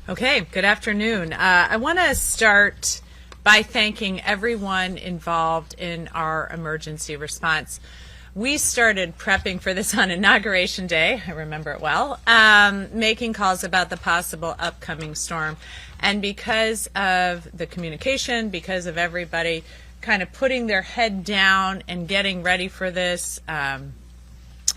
Okay, good afternoon. I want to start by thanking everyone involved in our emergency response. We started prepping for this on Inauguration Day, I remember it well, making calls about the possible upcoming storm. And because of the communication, because of everybody kind of putting their head down and getting ready for this,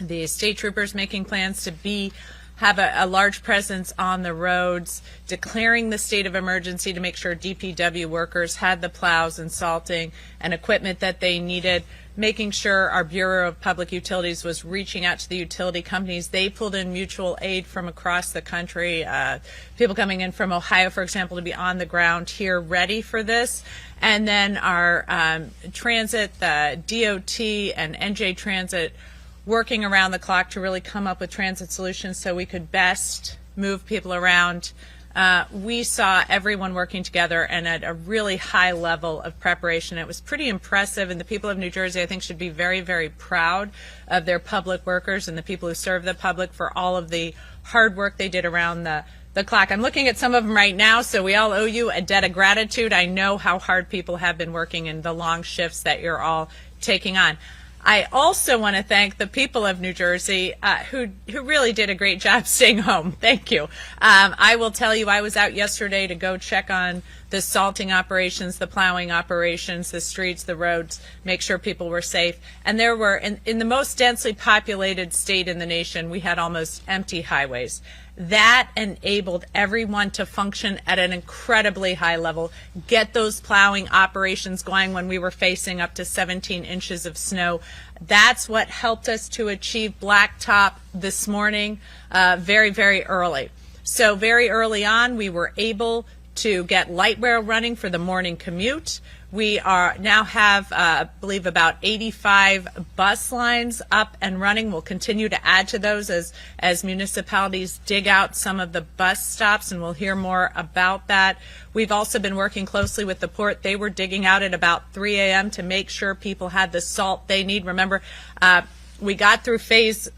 the state troopers making plans to have a large presence on the roads, declaring the state of emergency to make sure DPW workers had the plows and salting and equipment that they needed, making sure our Bureau of Public Utilities was reaching out to the utility companies. They pulled in mutual aid from across the country, people coming in from Ohio, for example, to be on the ground here ready for this. And then our transit, the DOT and NJ Transit, working around the clock to really come up with transit solutions so we could best move people around. We saw everyone working together and at a really high level of preparation. It was pretty impressive, and the people of New Jersey, I think, should be very, very proud of their public workers and the people who serve the public for all of the hard work they did around the clock. I'm looking at some of them right now, so we all owe you a debt of gratitude. I know how hard people have been working and the long shifts that you're all taking on. I also want to thank the people of New Jersey who really did a great job staying home. Thank you. I will tell you, I was out yesterday to go check on the salting operations, the plowing operations, the streets, the roads, make sure people were safe. And there were, in the most densely populated state in the nation, we had almost empty highways. That enabled everyone to function at an incredibly high level, get those plowing operations going when we were facing up to 17 inches of snow. That's what helped us to achieve blacktop this morning very, very early. So very early on, we were able to get light rail running for the morning commute. We now have, I believe, about 85 bus lines up and running. We'll continue to add to those as municipalities dig out some of the bus stops, and we'll hear more about that. We've also been working closely with the port. They were digging out at about 3 a.m. to make sure people had the salt they need. Remember, we got through phase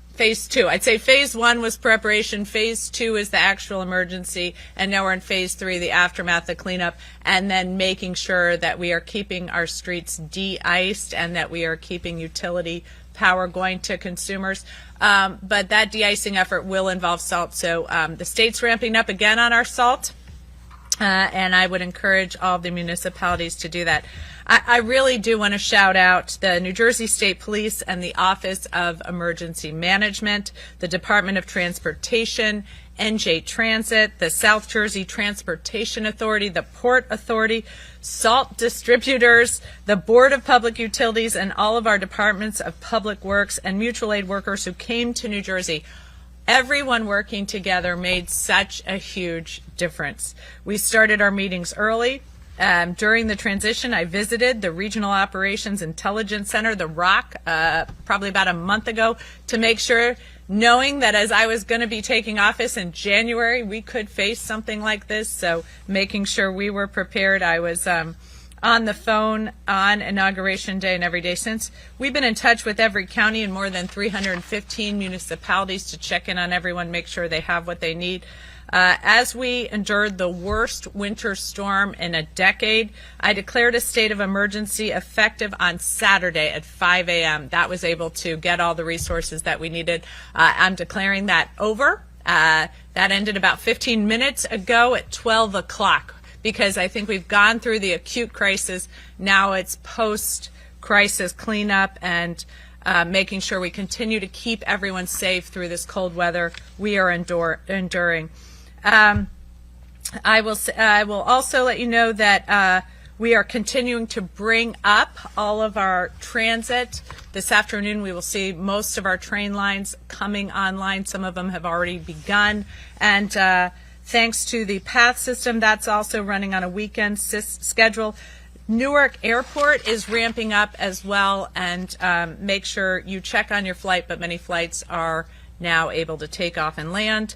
two. I'd say phase one was preparation. Phase two is the actual emergency. And now we're in phase three, the aftermath, the cleanup, and then making sure that we are keeping our streets de-iced and that we are keeping utility power going to consumers. But that de-icing effort will involve salt. So the state's ramping up again on our salt. And I would encourage all the municipalities to do that. I really do want to shout out the New Jersey State Police and the Office of Emergency Management, the Department of Transportation, NJ Transit, the South Jersey Transportation Authority, the Port Authority, salt distributors, the Board of Public Utilities, and all of our departments of public works and mutual aid workers who came to New Jersey. Everyone working together made such a huge difference. We started our meetings early. During the transition, I visited the Regional Operations Intelligence Center, the ROC, probably about a month ago, to make sure, knowing that as I was going to be taking office in January, we could face something like this. So making sure we were prepared. I was on the phone on Inauguration Day and every day since. We've been in touch with every county and more than 315 municipalities to check in on everyone, make sure they have what they need. As we endured the worst winter storm in a decade, I declared a state of emergency effective on Saturday at 5 a.m. That was able to get all the resources that we needed. I'm declaring that over. That ended about 15 minutes ago at 12 o'clock. Because I think we've gone through the acute crisis. Now it's post-crisis cleanup and making sure we continue to keep everyone safe through this cold weather we are enduring. I will also let you know that we are continuing to bring up all of our transit. This afternoon we will see most of our train lines coming online. Some of them have already begun. And thanks to the PATH system, that's also running on a weekend schedule. Newark Airport is ramping up as well, and make sure you check on your flight, but many flights are now able to take off and land.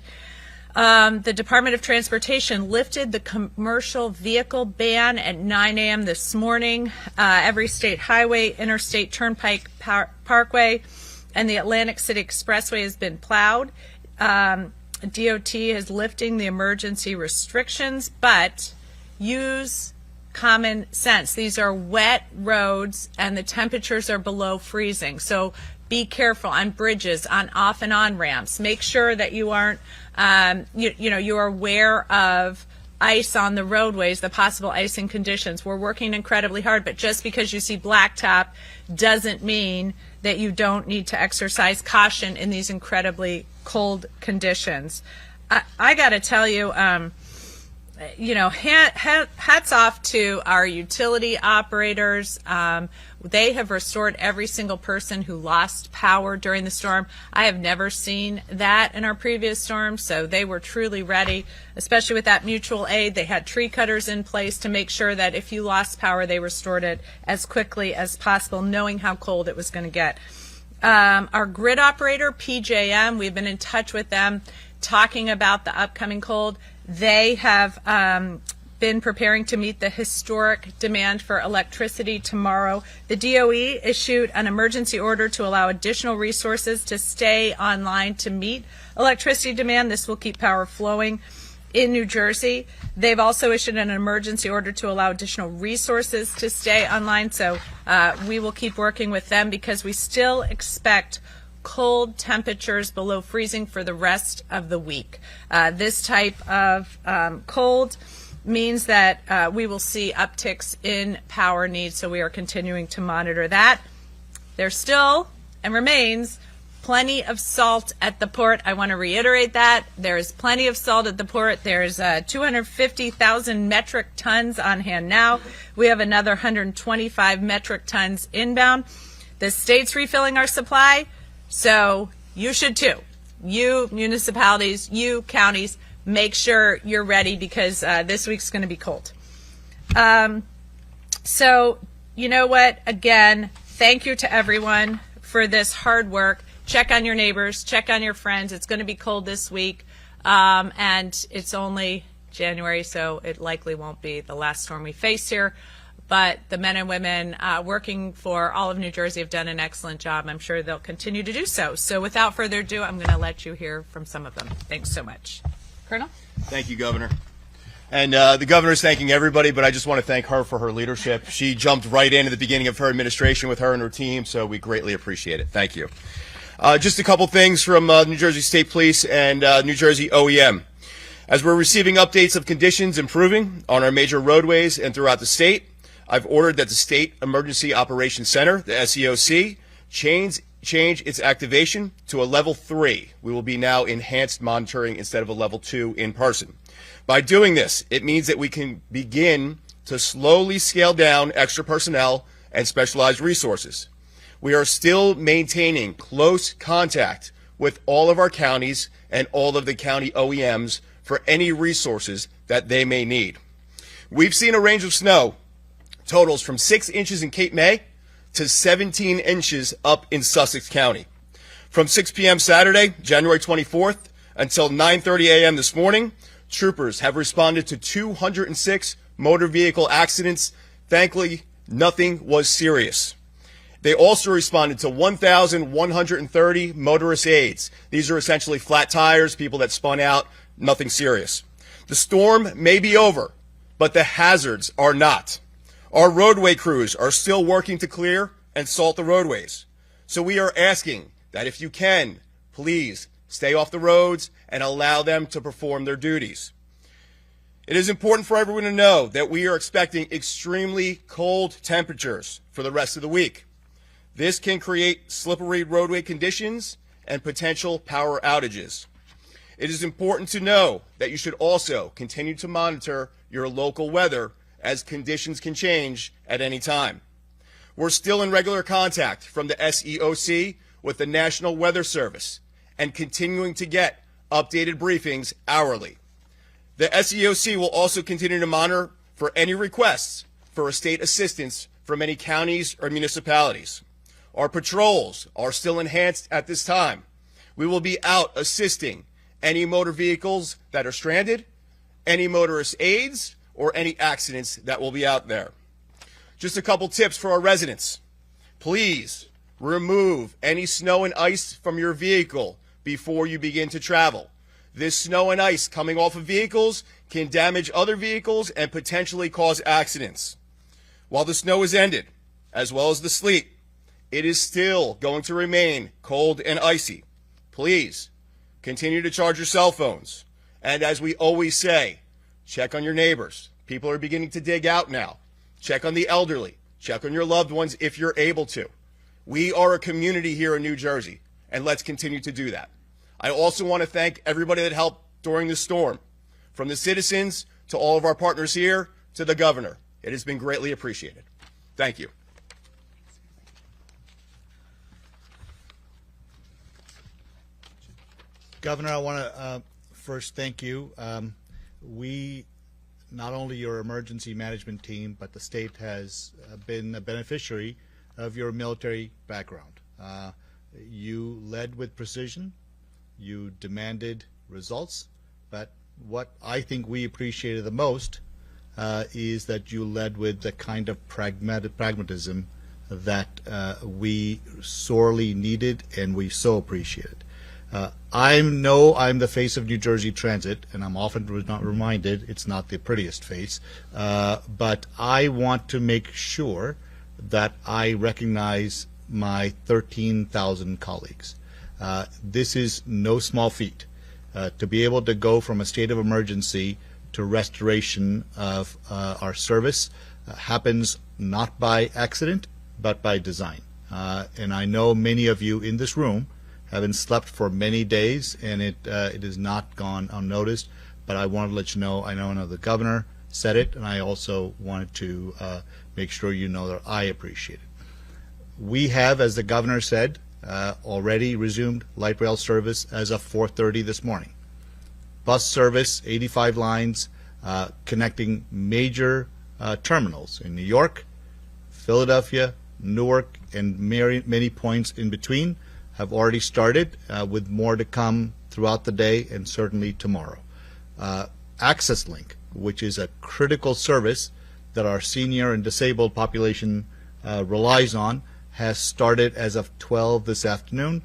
The Department of Transportation lifted the commercial vehicle ban at 9 a.m. this morning. Every state highway, interstate turnpike, parkway, and the Atlantic City Expressway has been plowed. DOT is lifting the emergency restrictions, but use common sense. These are wet roads and the temperatures are below freezing. So be careful on bridges, on off and on ramps. Make sure that you aren't, you are aware of ice on the roadways, the possible icing conditions. We're working incredibly hard, but just because you see blacktop doesn't mean that you don't need to exercise caution in these incredibly cold conditions. I got to tell you, hats off to our utility operators. They have restored every single person who lost power during the storm. I have never seen that in our previous storms, so they were truly ready, especially with that mutual aid. They had tree cutters in place to make sure that if you lost power, they restored it as quickly as possible, knowing how cold it was going to get. Our grid operator, PJM, we've been in touch with them talking about the upcoming cold. They have been preparing to meet the historic demand for electricity tomorrow. The DOE issued an emergency order to allow additional resources to stay online to meet electricity demand. This will keep power flowing in New Jersey. They've also issued an emergency order to allow additional resources to stay online. So we will keep working with them because we still expect cold temperatures below freezing for the rest of the week. This type of cold means that we will see upticks in power needs, so we are continuing to monitor that. There's still and remains plenty of salt at the port. I want to reiterate that. There is plenty of salt at the port. There's 250,000 metric tons on hand now. We have another 125 metric tons inbound. The state's refilling our supply, so you should too. You municipalities, you counties, make sure you're ready because this week's going to be cold. So you know what? Again, thank you to everyone for this hard work. Check on your neighbors, check on your friends. It's going to be cold this week, and it's only January, so it likely won't be the last storm we face here. But the men and women working for all of New Jersey have done an excellent job. I'm sure they'll continue to do so. So without further ado, I'm going to let you hear from some of them. Thanks so much. Colonel? Thank you, Governor. And the governor's thanking everybody, but I just want to thank her for her leadership. She jumped right in at the beginning of her administration with her and her team, so we greatly appreciate it. Thank you. Just a couple things from New Jersey State Police and New Jersey OEM. As we're receiving updates of conditions improving on our major roadways and throughout the state, I've ordered that the State Emergency Operations Center, the SEOC, change its activation to a level 3. We will be now enhanced monitoring instead of a level 2 in person. By doing this, it means that we can begin to slowly scale down extra personnel and specialized resources. We are still maintaining close contact with all of our counties and all of the county OEMs for any resources that they may need. We've seen a range of snow totals from 6 inches in Cape May to 17 inches up in Sussex County. From 6 p.m. Saturday, January 24th, until 9:30 a.m. this morning, troopers have responded to 206 motor vehicle accidents. Thankfully, nothing was serious. They also responded to 1,130 motorist aids. These are essentially flat tires, people that spun out, nothing serious. The storm may be over, but the hazards are not. Our roadway crews are still working to clear and salt the roadways. So we are asking that if you can, please stay off the roads and allow them to perform their duties. It is important for everyone to know that we are expecting extremely cold temperatures for the rest of the week. This can create slippery roadway conditions and potential power outages. It is important to know that you should also continue to monitor your local weather as conditions can change at any time. We're still in regular contact from the SEOC with the National Weather Service and continuing to get updated briefings hourly. The SEOC will also continue to monitor for any requests for state assistance from any counties or municipalities. Our patrols are still enhanced at this time. We will be out assisting any motor vehicles that are stranded, any motorist aids, or any accidents that will be out there. Just a couple tips for our residents. Please remove any snow and ice from your vehicle before you begin to travel. This snow and ice coming off of vehicles can damage other vehicles and potentially cause accidents. While the snow is ended, as well as the sleet, it is still going to remain cold and icy. Please continue to charge your cell phones. And as we always say, check on your neighbors. People are beginning to dig out now. Check on the elderly. Check on your loved ones if you're able to. We are a community here in New Jersey, and let's continue to do that. I also want to thank everybody that helped during the storm, from the citizens to all of our partners here to the governor. It has been greatly appreciated. Thank you. Governor, I want to first thank you. We, not only your emergency management team, but the state has been a beneficiary of your military background. You led with precision. You demanded results. But what I think we appreciated the most is that you led with the kind of pragmatism that we sorely needed and we so appreciated. I know I'm the face of New Jersey Transit, and I'm often not reminded it's not the prettiest face, but I want to make sure that I recognize my 13,000 colleagues. This is no small feat. To be able to go from a state of emergency to restoration of our service happens not by accident, but by design. And I know many of you in this room haven't slept for many days, and it has not gone unnoticed. But I wanted to let you know, I know the governor said it, and I also wanted to make sure you know that I appreciate it. We have, as the governor said, already resumed light rail service as of 4:30 this morning. Bus service, 85 lines, connecting major terminals in New York, Philadelphia, Newark, and many points in between have already started, with more to come throughout the day and certainly tomorrow. Access Link, which is a critical service that our senior and disabled population relies on, has started as of 12 this afternoon.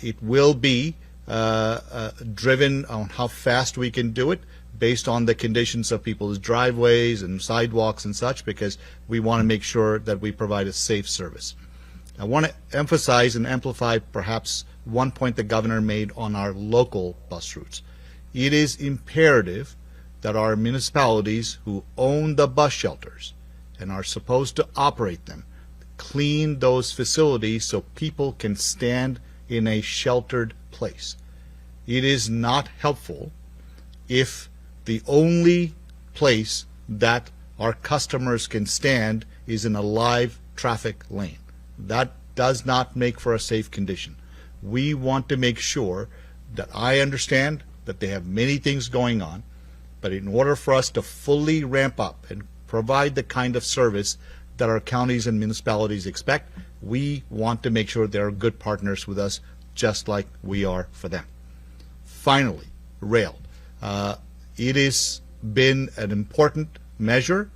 It will be driven on how fast we can do it based on the conditions of people's driveways and sidewalks and such, because we want to make sure that we provide a safe service. I want to emphasize and amplify perhaps one point the governor made on our local bus routes. It is imperative that our municipalities who own the bus shelters and are supposed to operate them clean those facilities so people can stand in a sheltered place. It is not helpful if the only place that our customers can stand is in a live traffic lane. That does not make for a safe condition. We want to make sure that I understand that they have many things going on, but in order for us to fully ramp up and provide the kind of service that our counties and municipalities expect, we want to make sure they're good partners with us, just like we are for them. Finally, rail. It has been an important measure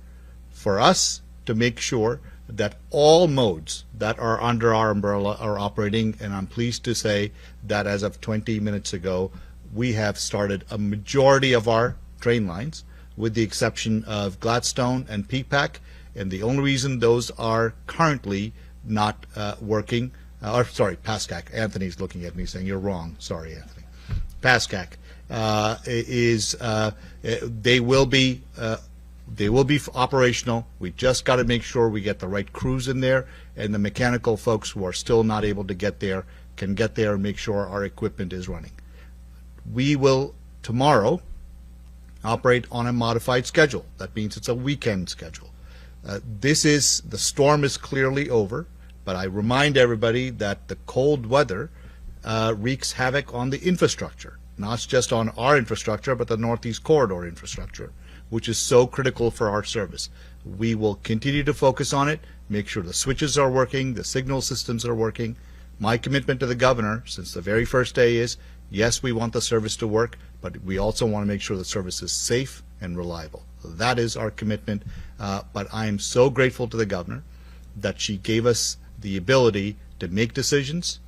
for us to make sure that all modes that are under our umbrella are operating, and I'm pleased to say that as of 20 minutes ago, we have started a majority of our train lines, with the exception of Gladstone and Peapack, and the only reason those are currently not working, Pascack. Anthony's looking at me saying, you're wrong. Sorry, Anthony. Pascack they will be operational. We just got to make sure we get the right crews in there, and the mechanical folks who are still not able to get there can get there and make sure our equipment is running. We will tomorrow operate on a modified schedule. That means it's a weekend schedule. The storm is clearly over, but I remind everybody that the cold weather wreaks havoc on the infrastructure, not just on our infrastructure, but the Northeast Corridor infrastructure, which is so critical for our service. We will continue to focus on it, make sure the switches are working, the signal systems are working. My commitment to the governor since the very first day is, yes, we want the service to work, but we also want to make sure the service is safe and reliable. That is our commitment, but I am so grateful to the governor that she gave us the ability to make decisions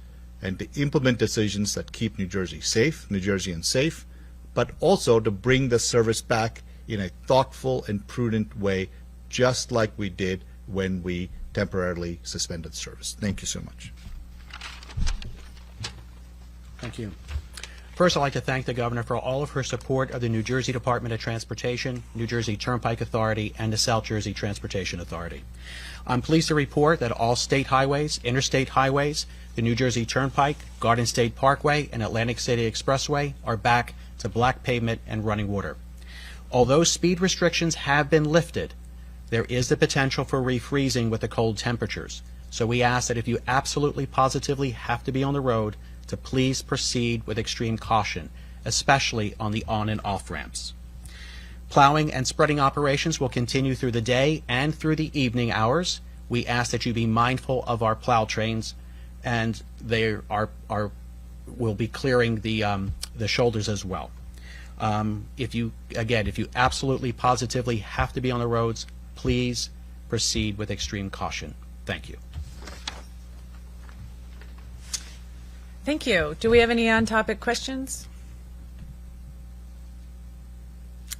and to implement decisions that keep New Jersey safe, New Jerseyans safe, but also to bring the service back in a thoughtful and prudent way, just like we did when we temporarily suspended service. Thank you so much. Thank you. First, I'd like to thank the Governor for all of her support of the New Jersey Department of Transportation, New Jersey Turnpike Authority, and the South Jersey Transportation Authority. I'm pleased to report that all state highways, interstate highways, the New Jersey Turnpike, Garden State Parkway, and Atlantic City Expressway are back to black pavement and running water. Although speed restrictions have been lifted, there is the potential for refreezing with the cold temperatures. So we ask that if you absolutely positively have to be on the road, to please proceed with extreme caution, especially on the on and off ramps. Plowing and spreading operations will continue through the day and through the evening hours. We ask that you be mindful of our plow trains, and they will be clearing the shoulders as well. If you absolutely positively have to be on the roads, please proceed with extreme caution. Thank you. Thank you. Do we have any on-topic questions?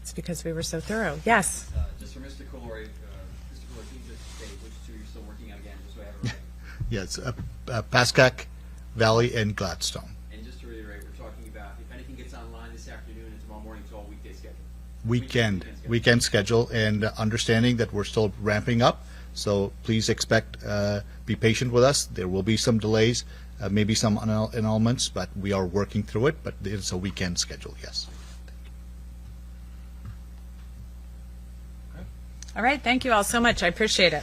It's because we were so thorough. Yes. Just for Mr. Calori, Mr. Calori, can you just state which two you're still working on again, just so I have it right? Yes, Pascack Valley and Gladstone. And just to reiterate, we're talking about if anything gets online this afternoon and tomorrow morning, it's all weekday schedule. Weekend schedule, and understanding that we're still ramping up. So please expect, be patient with us. There will be some delays, maybe some annulments, but we are working through it. But it's a weekend schedule, yes. All right. Thank you all so much. I appreciate it.